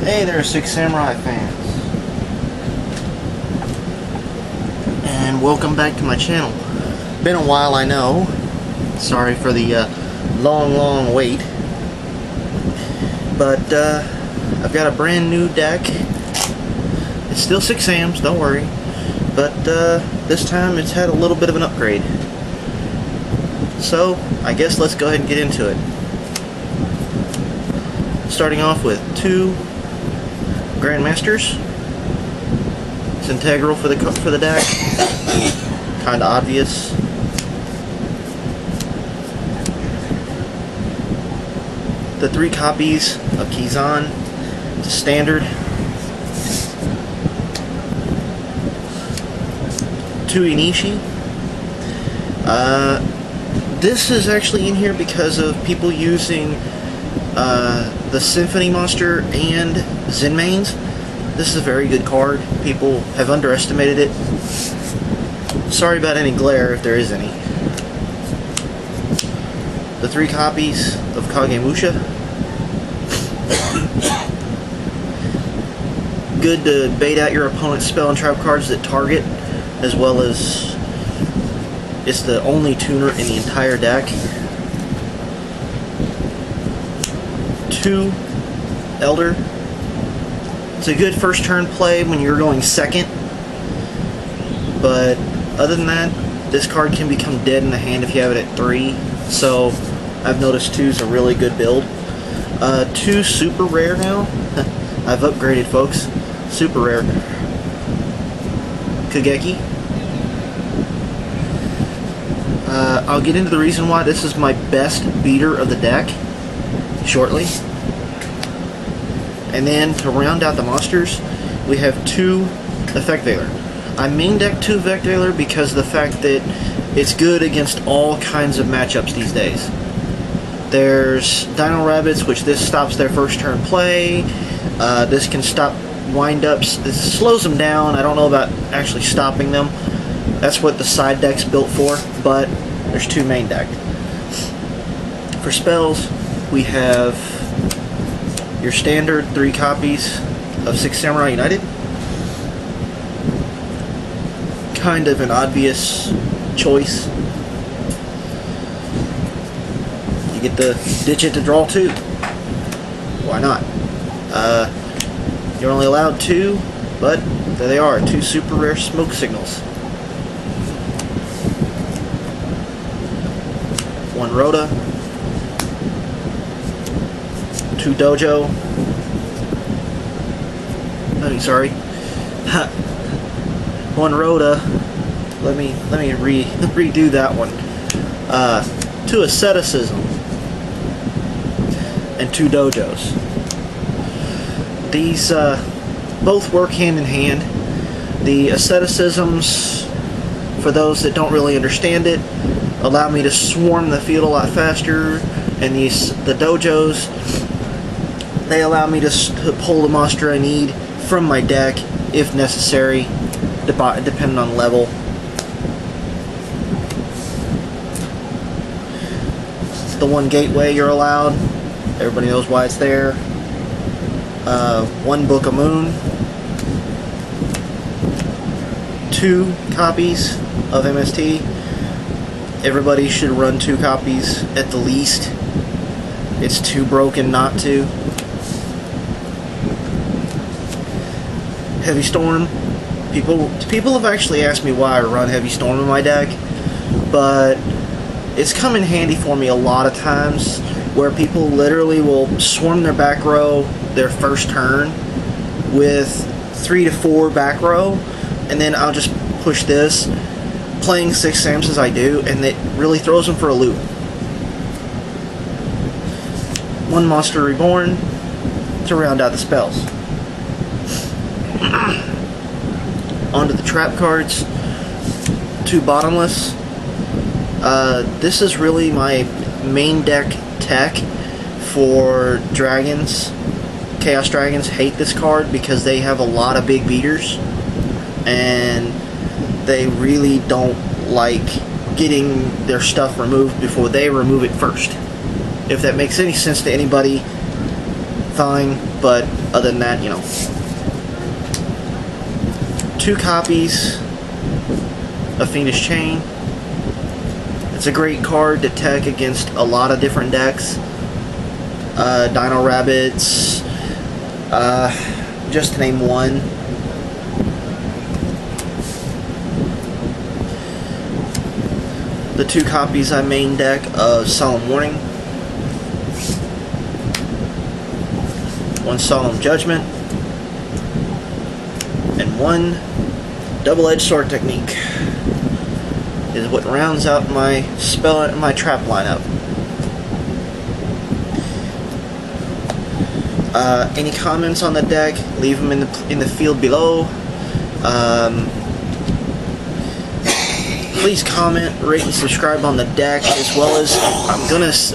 Hey there, Six Samurai fans, and welcome back to my channel. Been a while, I know. Sorry for the long wait, but I've got a brand new deck. It's still 6 Sams, don't worry, but this time it's had a little bit of an upgrade. So I guess let's go ahead and get into it. Starting off with 2 Grandmasters. It's integral for the deck. Kinda obvious. The 3 copies of Kizan. It's a standard. 2 Inishi. This is actually in here because of people using the Symphony Monster and Zenmaines. This is a very good card. People have underestimated it. Sorry about any glare if there is any. The 3 copies of Kagemusha. Good to bait out your opponent's spell and trap cards that target, as well as it's the only tuner in the entire deck. 2 Elder. It's a good first turn play when you're going second, but other than that, this card can become dead in the hand if you have it at 3, so I've noticed 2 is a really good build. 2 super rare now. I've upgraded, folks. Super rare. Kageki. I'll get into the reason why this is my best beater of the deck shortly. And then to round out the monsters, we have 2 Effect Veiler. I main deck 2 Effect Veiler because of the fact that it's good against all kinds of matchups these days. There's Dino Rabbits, which this stops their first turn play. This can stop windups. This slows them down. I don't know about actually stopping them. That's what the side deck's built for, but there's 2 main deck. For spells, we have your standard 3 copies of 6 Samurai United. Kind of an obvious choice. You get the ditch it to draw 2. Why not? You're only allowed 2, but there they are, 2 super rare smoke signals. 1 Rhoda. 2 Dojo. Sorry. 1 Rhoda. Let me redo that one. 2 Asceticism. And 2 Dojos. These both work hand in hand. The Asceticisms, for those that don't really understand it, allow me to swarm the field a lot faster, and the Dojos, they allow me to pull the monster I need from my deck if necessary, depending on level. The 1 Gateway you're allowed. Everybody knows why it's there. 1 Book of Moon. 2 copies of MST. Everybody should run 2 copies at the least. It's too broken not to. Heavy Storm. People have actually asked me why I run Heavy Storm in my deck, but it's come in handy for me a lot of times where people literally will swarm their back row their first turn with 3 to 4 back row, and then I'll just push this, playing 6 Sams as I do, and it really throws them for a loop. 1 Monster Reborn to round out the spells. Onto the trap cards. 2 Bottomless. This is really my main deck tech for dragons. Chaos Dragons hate this card because they have a lot of big beaters, and they really don't like getting their stuff removed before they remove it first. If that makes any sense to anybody, fine, but other than that, you know. 2 copies of Fiendish Chain. It's a great card to tech against a lot of different decks. Dino Rabbits, just to name one. The 2 copies I main deck of Solemn Warning. 1 Solemn Judgment. And 1 Double-Edged Sword Technique is what rounds out my trap lineup. Any comments on the deck? Leave them in the field below. Please comment, rate, and subscribe on the deck, as well as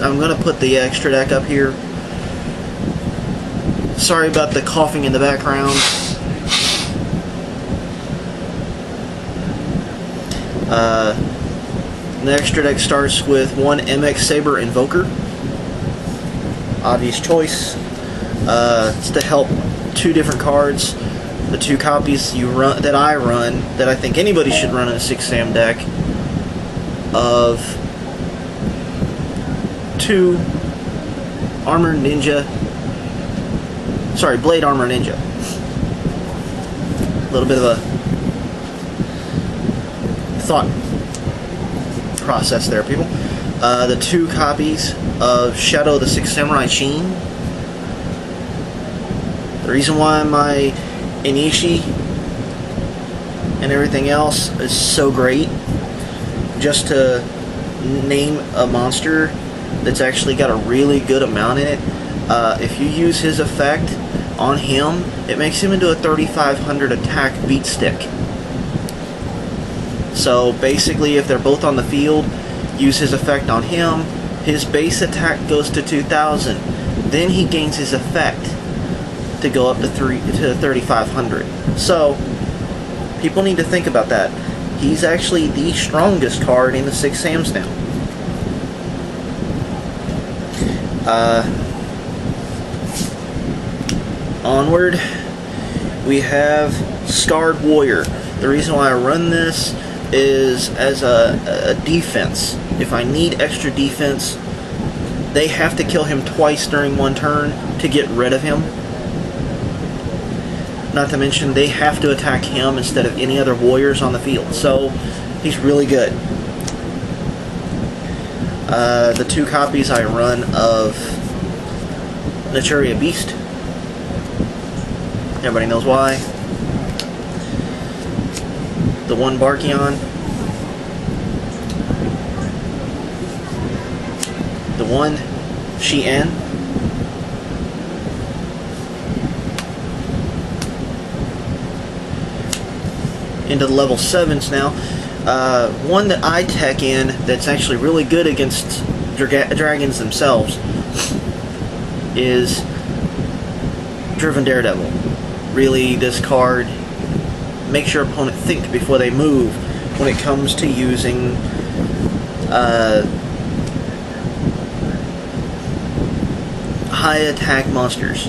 I'm gonna put the extra deck up here. Sorry about the coughing in the background. The extra deck starts with 1 MX Saber Invoker. Obvious choice. It's to help 2 different cards. The 2 copies that I run, that I think anybody should run in a 6-SAM deck, of 2 Blade Armor Ninja. A little bit of a thought process there, people. The 2 copies of Shadow of the 6 Samurai Sheen. The reason why my Inishi and everything else is so great, just to name a monster that's actually got a really good amount in it, if you use his effect on him, it makes him into a 3500 attack beat stick. So basically, if they're both on the field, use his effect on him, his base attack goes to 2000, then he gains his effect to go up to 3500. So people need to think about that. He's actually the strongest card in the 6-SAMs now. Onward, we have Scarred Warrior. The reason why I run this is as a defense. If I need extra defense, they have to kill him twice during 1 turn to get rid of him. Not to mention, they have to attack him instead of any other warriors on the field. So, he's really good. The 2 copies I run of Naturia Beast. Everybody knows why. The 1 Barkion. The 1 Shien. Into the level 7s now. One that I tech in that's actually really good against dragons themselves is Driven Daredevil. Really, this card makes your opponent think before they move when it comes to using high attack monsters.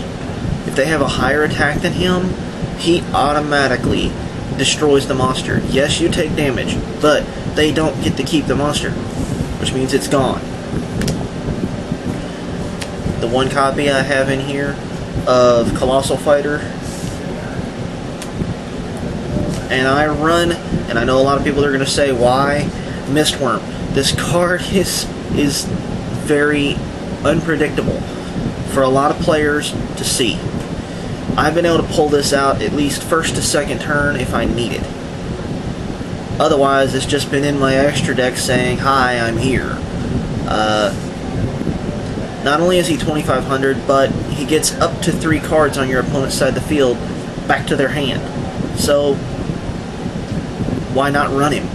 If they have a higher attack than him, he automatically destroys the monster. Yes, you take damage, but they don't get to keep the monster, which means it's gone. The 1 copy I have in here of Colossal Fighter, and I run, and I know a lot of people are going to say, why Mistworm? This card is very unpredictable for a lot of players to see. I've been able to pull this out at least 1st to 2nd turn if I need it. Otherwise, it's just been in my extra deck saying, hi, I'm here. Not only is he 2500, but he gets up to 3 cards on your opponent's side of the field back to their hand. So, why not run him?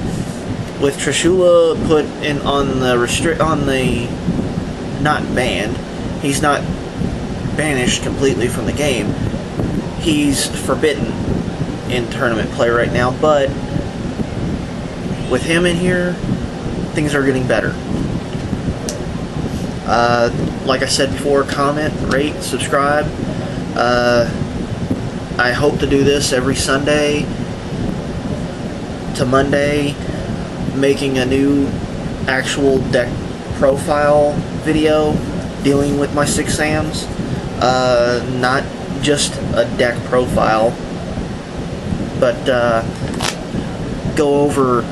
With Trishula put in on the not banned, he's not banished completely from the game. He's forbidden in tournament play right now, but with him in here, things are getting better. Like I said before, comment, rate, subscribe. I hope to do this every Sunday to Monday, making a new actual deck profile video dealing with my 6Ams. Not just a deck profile, but go over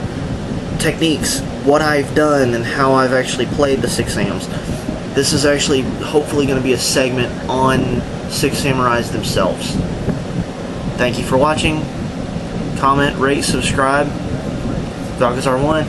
techniques, what I've done, and how I've actually played the 6Ams. This is actually hopefully going to be a segment on Six Samurais themselves. Thank you for watching. Comment, rate, subscribe. Valkazar1.